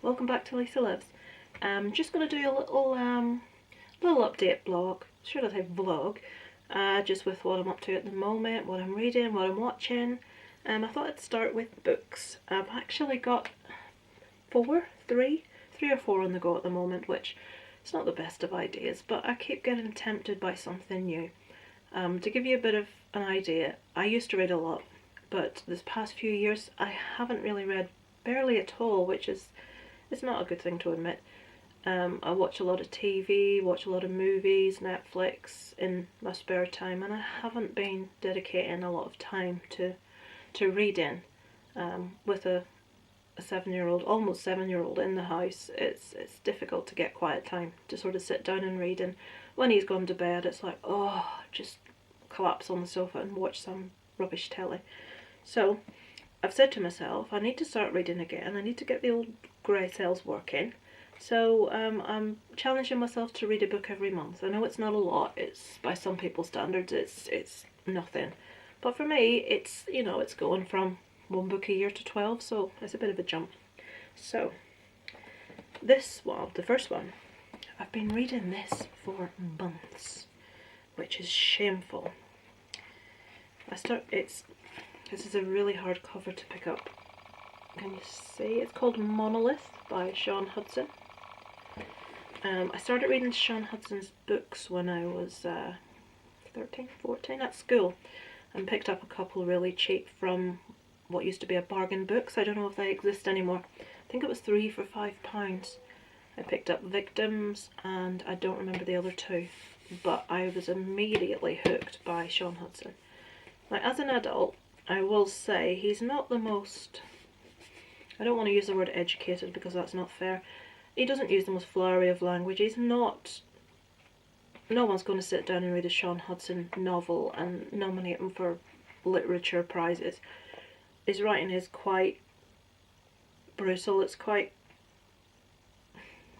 welcome back to Lisa Lives. I'm just going to do a little update blog, should I say vlog, just with what I'm up to at the moment, what I'm reading, what I'm watching. I thought I'd start with books. I've actually got three or four on the go at the moment, which is not the best of ideas, but I keep getting tempted by something new. To give you a bit of an idea, I used to read a lot, but this past few years I haven't really read barely at all, which is it's not a good thing to admit. I watch a lot of TV, watch a lot of movies, Netflix in my spare time, and I haven't been dedicating a lot of time to reading. With a 7-year-old, almost 7-year-old in the house, it's difficult to get quiet time to sort of sit down and read. And when he's gone to bed, it's like, oh, just collapse on the sofa and watch some rubbish telly. So I've said to myself, I need to start reading again. I need to get the old grey cells working. So I'm challenging myself to read a book every month. I know it's not a lot. It's, by some people's standards, it's nothing. But for me, it's, you know, it's going from one book a year to 12, so it's a bit of a jump. So this one, the first one, I've been reading this for months, which is shameful. This is a really hard cover to pick up. Can you see? It's called Monolith by Shaun Hudson. I started reading Shaun Hudson's books when I was 13, 14 at school, and picked up a couple really cheap from what used to be a bargain books. I don't know if they exist anymore. I think it was 3 for £5. I picked up Victims, and I don't remember the other two, but I was immediately hooked by Shaun Hudson. Now, as an adult, I will say he's not the most, I don't want to use the word educated because that's not fair. He doesn't use the most flowery of language. He's not, no one's going to sit down and read a Shaun Hudson novel and nominate him for literature prizes. His writing is quite brutal, it's quite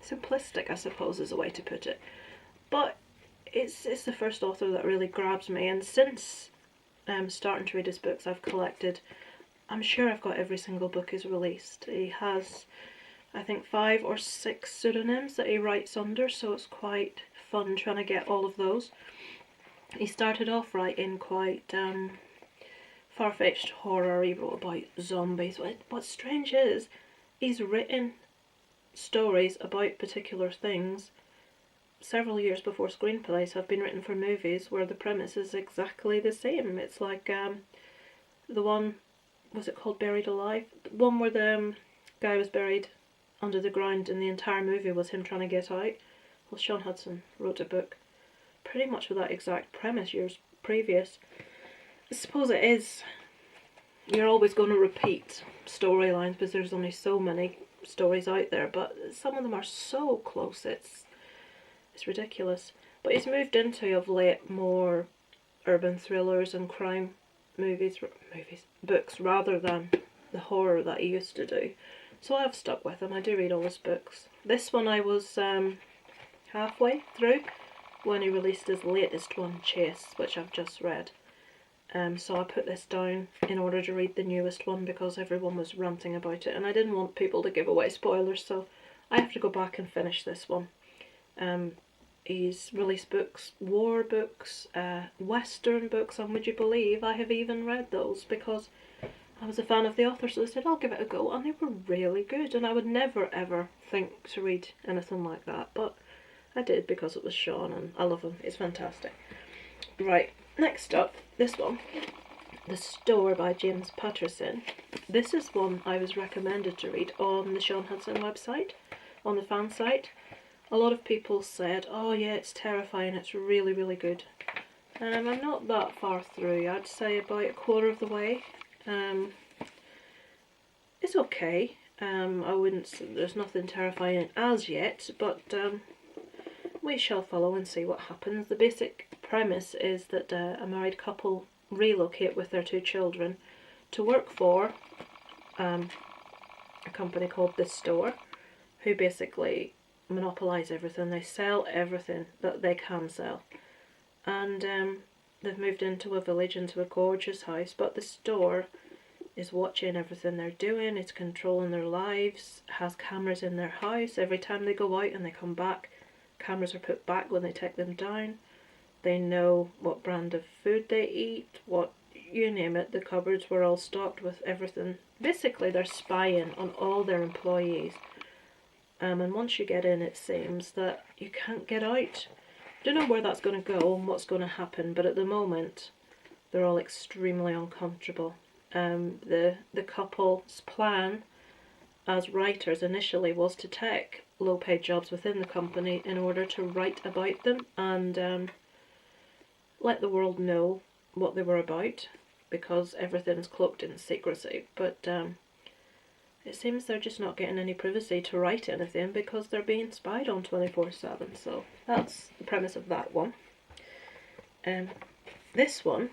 simplistic, I suppose is a way to put it. But it's the first author that really grabs me, and since starting to read his books, I've collected, I'm sure I've got every single book he's released. He has, I think, 5 or 6 pseudonyms that he writes under, so it's quite fun trying to get all of those. He started off writing quite far-fetched horror. He wrote about zombies. What's strange is he's written stories about particular things several years before screenplays have been written for movies where the premise is exactly the same. It's like the one, was it called Buried Alive? The one where the guy was buried under the ground and the entire movie was him trying to get out. Well, Shaun Hudson wrote a book pretty much with that exact premise years previous. I suppose it is, you're always going to repeat storylines because there's only so many stories out there, but some of them are so close, it's ridiculous. But he's moved into, of late, more urban thrillers and crime books, rather than the horror that he used to do. So I've stuck with him. I do read all his books. This one I was halfway through when he released his latest one, Chase, which I've just read. So I put this down in order to read the newest one because everyone was ranting about it, and I didn't want people to give away spoilers, so I have to go back and finish this one. He's released books, war books, western books, and would you believe I have even read those because I was a fan of the author, so I said I'll give it a go, and they were really good, and I would never ever think to read anything like that, but I did because it was Shaun, and I love him. It's fantastic. Right, next up, this one, The Store by James Patterson. This is one I was recommended to read on the Shaun Hudson website, on the fan site. A lot of people said, oh yeah, it's terrifying, it's really, really good. I'm not that far through. I'd say about a quarter of the way. It's okay. I wouldn't, there's nothing terrifying as yet, but we shall follow and see what happens. The basic premise is that a married couple relocate with their 2 children to work for a company called The Store, who basically monopolise everything. They sell everything that they can sell, and they've moved into a village, into a gorgeous house, but the store is watching everything they're doing, is controlling their lives, has cameras in their house. Every time they go out and they come back, cameras are put back when they take them down. They know what brand of food they eat, what, you name it, the cupboards were all stocked with everything. Basically, they're spying on all their employees. And once you get in, it seems that you can't get out. Don't know where that's going to go and what's going to happen, but at the moment, they're all extremely uncomfortable. The couple's plan as writers initially was to take low-paid jobs within the company in order to write about them and let the world know what they were about, because everything's cloaked in secrecy. But it seems they're just not getting any privacy to write anything because they're being spied on 24/7. So that's the premise of that one. This one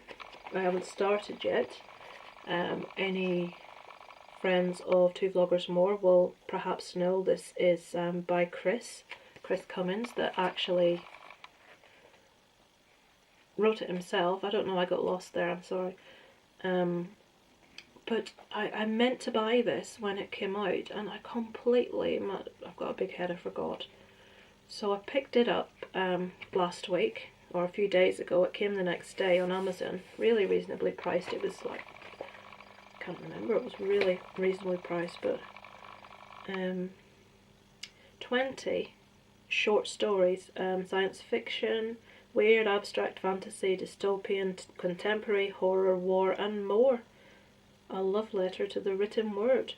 I haven't started yet. Any friends of Two Vloggers More will perhaps know this is by Chris Cummins, that actually wrote it himself. I don't know, I got lost there, I'm sorry. But I meant to buy this when it came out, and I completely, I've got a big head, I forgot. So I picked it up last week, or a few days ago. It came the next day on Amazon, really reasonably priced. It was like, I can't remember, it was really reasonably priced, but 20 short stories, science fiction, weird, abstract fantasy, dystopian, contemporary, horror, war, and more. A love letter to the written word.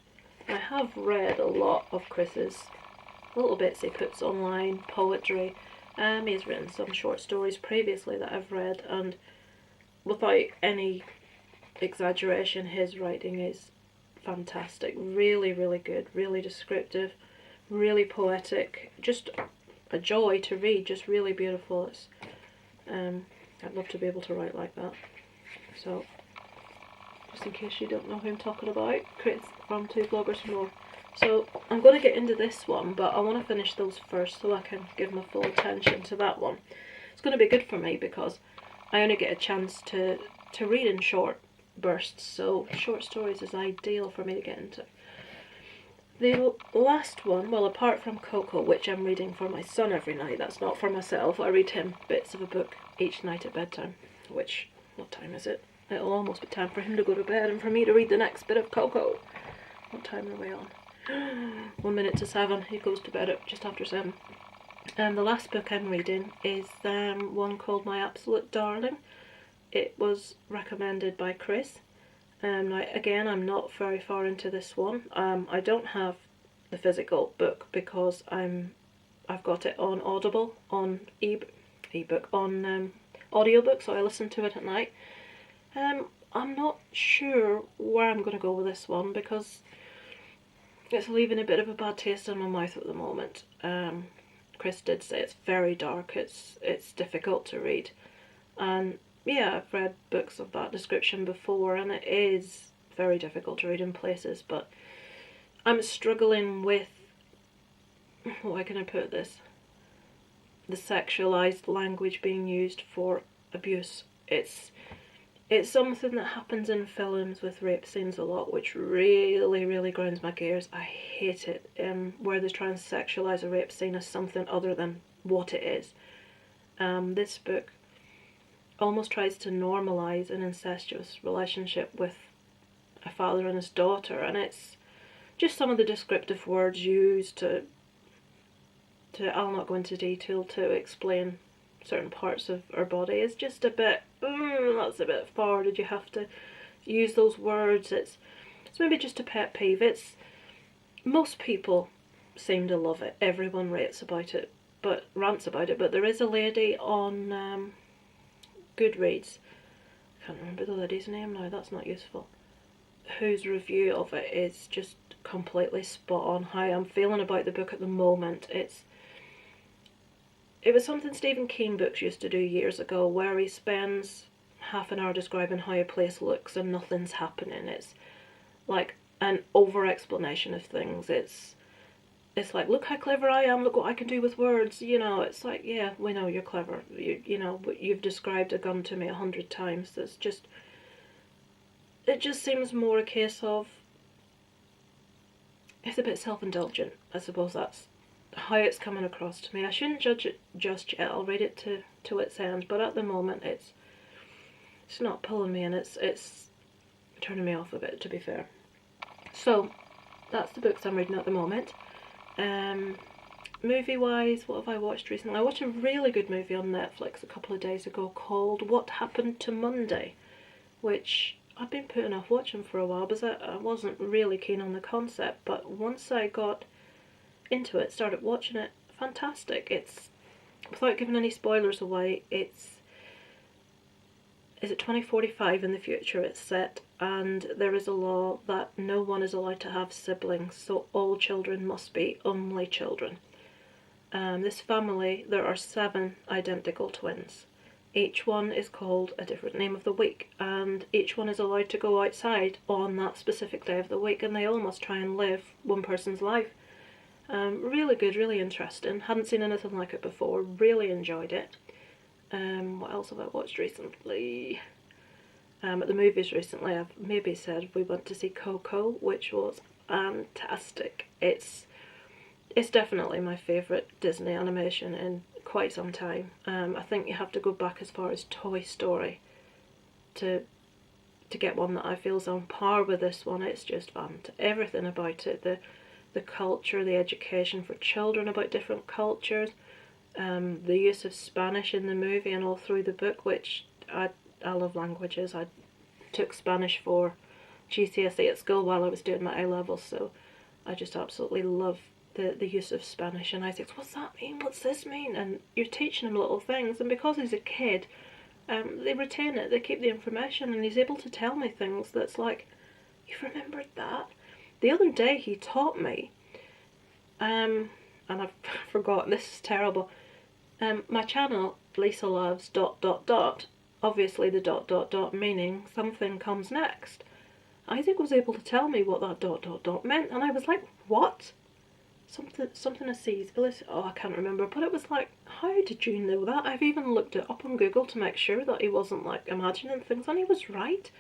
I have read a lot of Chris's little bits he puts online, poetry. He's written some short stories previously that I've read, and without any exaggeration, his writing is fantastic. Really, really good, really descriptive, really poetic, just a joy to read, just really beautiful. It's, I'd love to be able to write like that. So, just in case you don't know who I'm talking about, Chris from Two Vloggers More. So I'm going to get into this one, but I want to finish those first so I can give my full attention to that one. It's going to be good for me because I only get a chance to read in short bursts, so short stories is ideal for me to get into. The last one, well, apart from Coco, which I'm reading for my son every night, that's not for myself. I read him bits of a book each night at bedtime, which, what time is it? It'll almost be time for him to go to bed and for me to read the next bit of Coco. What time are we on? 1 minute to 7. He goes to bed at just after 7. And the last book I'm reading is one called My Absolute Darling. It was recommended by Chris. Now, again, I'm not very far into this one. I don't have the physical book because I've got it on Audible, on ebook, on audiobook, so I listen to it at night. I'm not sure where I'm going to go with this one because it's leaving a bit of a bad taste in my mouth at the moment. Chris did say it's very dark, it's difficult to read, and yeah, I've read books of that description before and it is very difficult to read in places, but I'm struggling with, how can I put this, the sexualized language being used for abuse. It's something that happens in films with rape scenes a lot, which really, really grinds my gears. I hate it, where they try and sexualise a rape scene as something other than what it is. This book almost tries to normalise an incestuous relationship with a father and his daughter, and it's just some of the descriptive words used to I'll not go into detail to explain certain parts of her body is just a bit, that's a bit far, did you have to use those words? It's maybe just a pet peeve. Most people seem to love it, everyone rants about it, but there is a lady on Goodreads, I can't remember the lady's name now, that's not useful, whose review of it is just completely spot on how I'm feeling about the book at the moment. It was something Stephen King books used to do years ago, where he spends half an hour describing how a place looks and nothing's happening. It's like an over-explanation of things. It's like, look how clever I am, look what I can do with words, you know. It's like, yeah, we know you're clever, you know, but you've described a gun to me 100 times. That's just, it just seems more a case of, it's a bit self-indulgent. I suppose that's how it's coming across to me. I shouldn't judge it just yet. I'll read it to its end, but at the moment it's not pulling me, and it's turning me off a bit, to be fair. So that's the books I'm reading at the moment. Movie-wise, what have I watched recently? I watched a really good movie on Netflix a couple of days ago called What Happened to Monday, which I've been putting off watching for a while because I wasn't really keen on the concept, but once I got into it, started watching it, fantastic. It's, without giving any spoilers away, is it 2045 in the future it's set, and there is a law that no one is allowed to have siblings, so all children must be only children. This family, there are 7 identical twins. Each one is called a different name of the week, and each one is allowed to go outside on that specific day of the week, and they all must try and live one person's life. Really good, really interesting. Hadn't seen anything like it before, really enjoyed it. What else have I watched recently? At the movies recently, I've maybe said we went to see Coco, which was fantastic. It's definitely my favourite Disney animation in quite some time. I think you have to go back as far as Toy Story to get one that I feel is on par with this one. It's just fun. Everything about it, the culture, the education for children about different cultures, the use of Spanish in the movie and all through the book, which I love languages. I took Spanish for GCSE at school while I was doing my A-levels, so I just absolutely love the use of Spanish. And Isaac's, what's that mean? What's this mean? And you're teaching him little things, and because he's a kid, they retain it, they keep the information, and he's able to tell me things that's like, you've remembered that? The other day he taught me, and I've forgotten, this is terrible, my channel, Lisa Loves ... obviously the ... meaning something comes next. Isaac was able to tell me what that ... meant, and I was like, what? Something a sees, oh, I can't remember, but it was like, how did you know that? I've even looked it up on Google to make sure that he wasn't like imagining things, and he was right.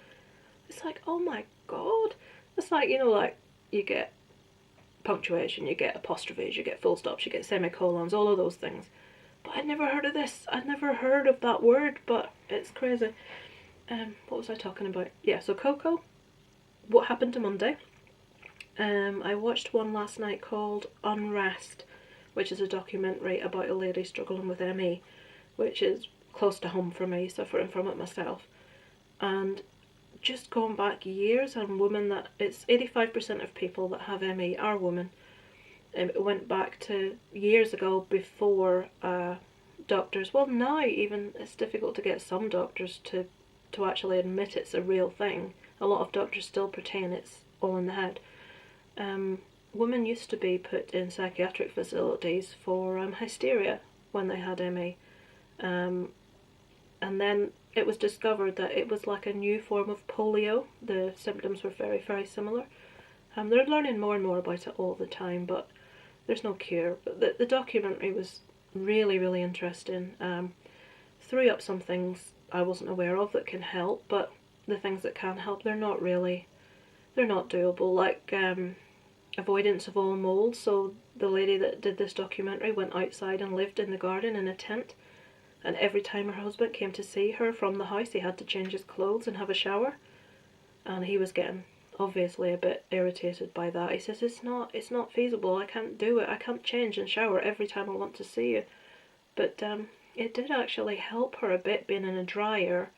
It's like, oh my god. It's like, you know, like you get punctuation, you get apostrophes, you get full stops, you get semicolons, all of those things. But I'd never heard of this. I'd never heard of that word, but it's crazy. What was I talking about? Yeah, so Coco, What Happened to Monday. I watched one last night called Unrest, which is a documentary about a lady struggling with ME, which is close to home for me, suffering from it myself. And just going back years, and women that, it's 85% of people that have ME are women. It went back to years ago before doctors, well now even it's difficult to get some doctors to actually admit it's a real thing. A lot of doctors still pretend it's all in the head. Women used to be put in psychiatric facilities for hysteria when they had ME, and then it was discovered that it was like a new form of polio. The symptoms were very, very similar. They're learning more and more about it all the time, but there's no cure. But the documentary was really, really interesting. Threw up some things I wasn't aware of that can help, but the things that can help, they're not doable. Like avoidance of all mold. So the lady that did this documentary went outside and lived in the garden in a tent, and every time her husband came to see her from the house, he had to change his clothes and have a shower, and he was getting obviously a bit irritated by that. He says, it's not feasible, I can't do it, I can't change and shower every time I want to see you. But it did actually help her a bit, being in a drier,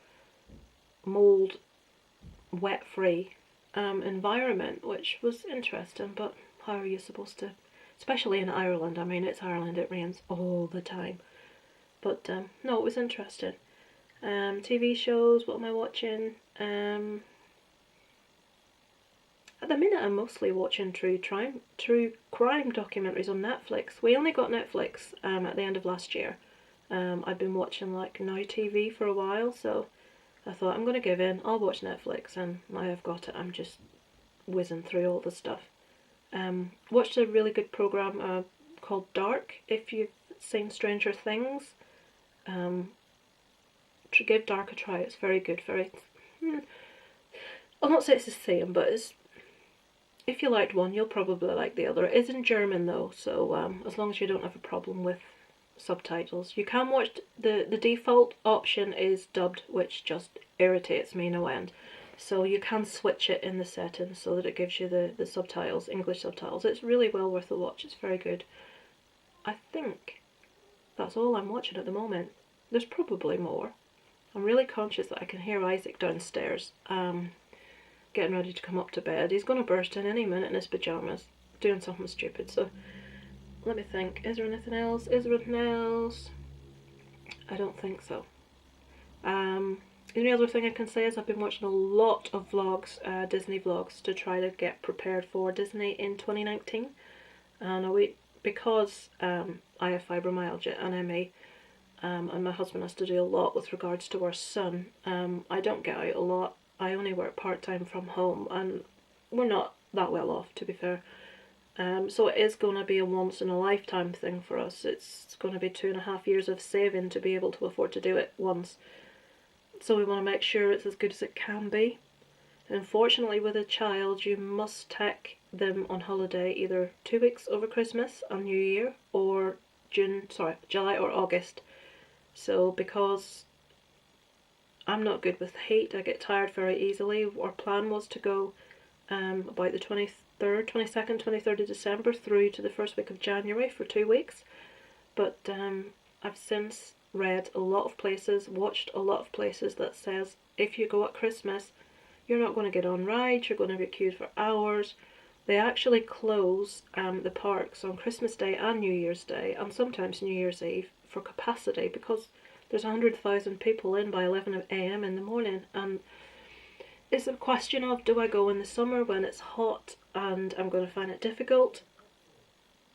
mold, wet free environment, which was interesting. But how are you supposed to, especially in Ireland? I mean, it's Ireland, it rains all the time. But no, it was interesting. TV shows, what am I watching? At the minute I'm mostly watching true crime documentaries on Netflix. We only got Netflix at the end of last year. I've been watching like Now TV for a while, so I thought I'm going to give in, I'll watch Netflix, and now I've got it, I'm just whizzing through all the stuff. Watched a really good programme called Dark, if you've seen Stranger Things. Give Dark a try, it's very good, very... I'll not say it's the same, but it's, if you liked one, you'll probably like the other. It is in German though, so as long as you don't have a problem with subtitles. You can watch, the default option is dubbed, which just irritates me no end. So you can switch it in the settings so that it gives you the subtitles, English subtitles. It's really well worth a watch, it's very good. I think that's all I'm watching at the moment. There's probably more. I'm really conscious that I can hear Isaac downstairs, getting ready to come up to bed. He's going to burst in any minute in his pyjamas, doing something stupid, so let me think. Is there anything else? Is there anything else? I don't think so. The only other thing I can say is I've been watching a lot of vlogs, Disney vlogs, to try to get prepared for Disney in 2019. And because I have fibromyalgia and ME, and my husband has to do a lot with regards to our son, I don't get out a lot. I only work part-time from home, and we're not that well off, to be fair. So it is going to be a once in a lifetime thing for us. It's going to be 2.5 years of saving to be able to afford to do it once. So we want to make sure it's as good as it can be. Unfortunately, with a child, you must take them on holiday either 2 weeks over Christmas and New Year, or July or August. So because I'm not good with heat, I get tired very easily. Our plan was to go about the 23rd, 22nd, 23rd of December through to the first week of January for 2 weeks. But I've since read a lot of places, watched a lot of places that says if you go at Christmas, you're not going to get on rides, you're going to be queued for hours. They actually close the parks on Christmas Day and New Year's Day, and sometimes New Year's Eve, for capacity, because there's 100,000 people in by 11 AM in the morning. And it's a question of, do I go in the summer when it's hot and I'm going to find it difficult,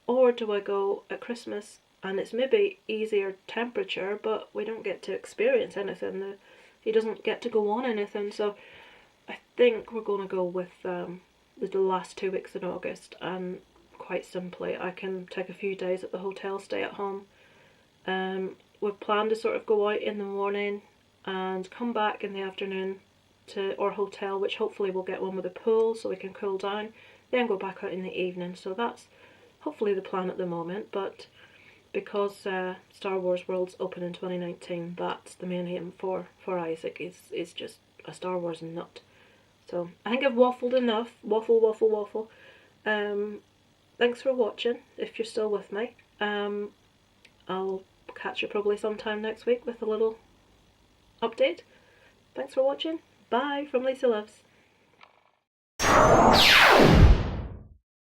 or do I go at Christmas and it's maybe easier temperature, but we don't get to experience anything. He doesn't get to go on anything. So I think we're going to go with the last 2 weeks in August, and quite simply I can take a few days at the hotel, stay at home. We've planned to sort of go out in the morning and come back in the afternoon to our hotel, which hopefully we'll get one with a pool so we can cool down, then go back out in the evening. So that's hopefully the plan at the moment, but because Star Wars World's open in 2019, that's the main aim for Isaac, is just a Star Wars nut. So I think I've waffled enough. Waffle. Thanks for watching, if you're still with me. I'll catch you probably sometime next week with a little update. Thanks for watching. Bye from Lisa Loves.